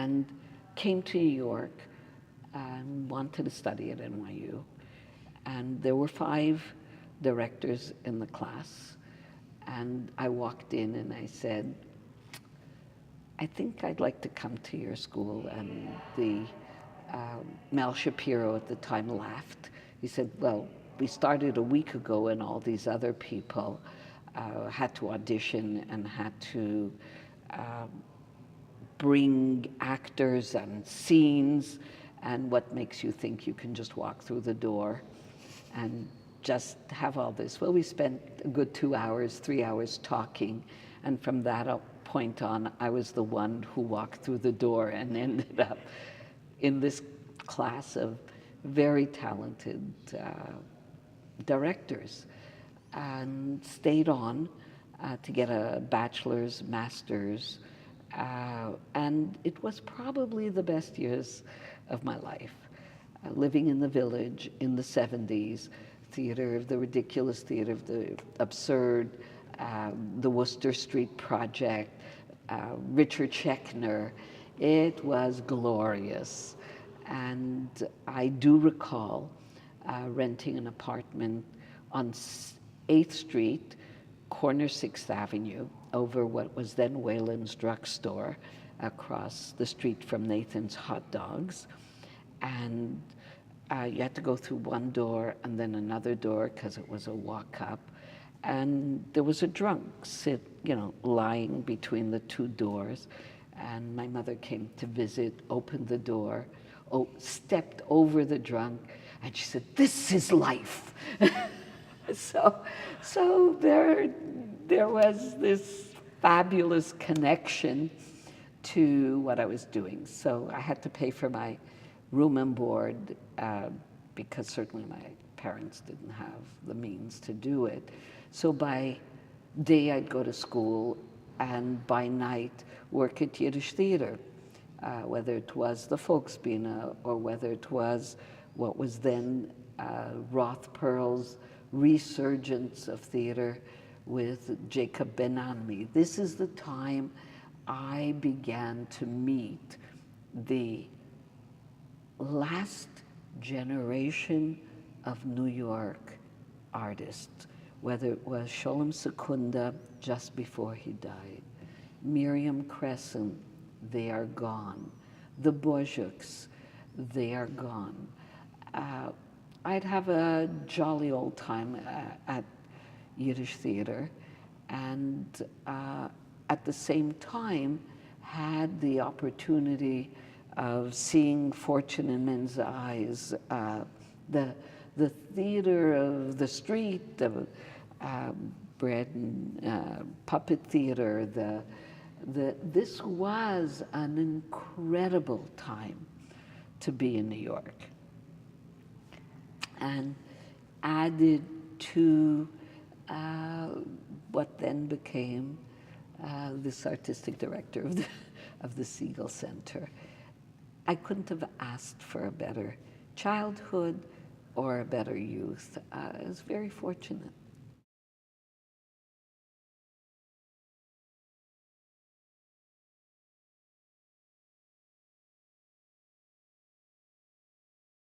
and came to New York and wanted to study at NYU. And there were 5 directors in the class. And I walked in and I said, I think I'd like to come to your school. And the Mel Shapiro at the time laughed. He said, well, we started a week ago and all these other people had to audition and had to bring actors and scenes, and what makes you think you can just walk through the door and just have all this? Well, we spent a good 2 hours, 3 hours talking, and from that point on, I was the one who walked through the door and ended up in this class of very talented directors, and stayed on to get a bachelor's, master's, and it was probably the best years of my life. Living in the Village in the 70s, theater of the ridiculous, theater of the absurd, the Worcester Street Project, Richard Schechner. It was glorious. And I do recall renting an apartment on 8th Street, corner 6th Avenue, over what was then Whalen's Drugstore, across the street from Nathan's Hot Dogs. And you had to go through one door and then another door because it was a walk up. And there was a drunk lying between the 2 doors. And my mother came to visit, opened the door, stepped over the drunk, and she said, "This is life." So there was this fabulous connection to what I was doing. So I had to pay for my room and board because certainly my parents didn't have the means to do it. So by day I'd go to school, and by night work at Yiddish theater, whether it was the Folksbiene or whether it was what was then Roth Perl's resurgence of theater with Jacob Ben-Ami. This is the time I began to meet the last generation of New York artists, whether it was Sholem Secunda just before he died, Miriam Crescent, they are gone, the Bojuks, they are gone. I'd have a jolly old time at Yiddish theater, and at the same time had the opportunity of seeing Fortune in Men's Eyes, the theater of the street, the bread and puppet theater. This was an incredible time to be in New York. And added to what then became this artistic director of the Siegel Center. I couldn't have asked for a better childhood or a better youth. I was very fortunate.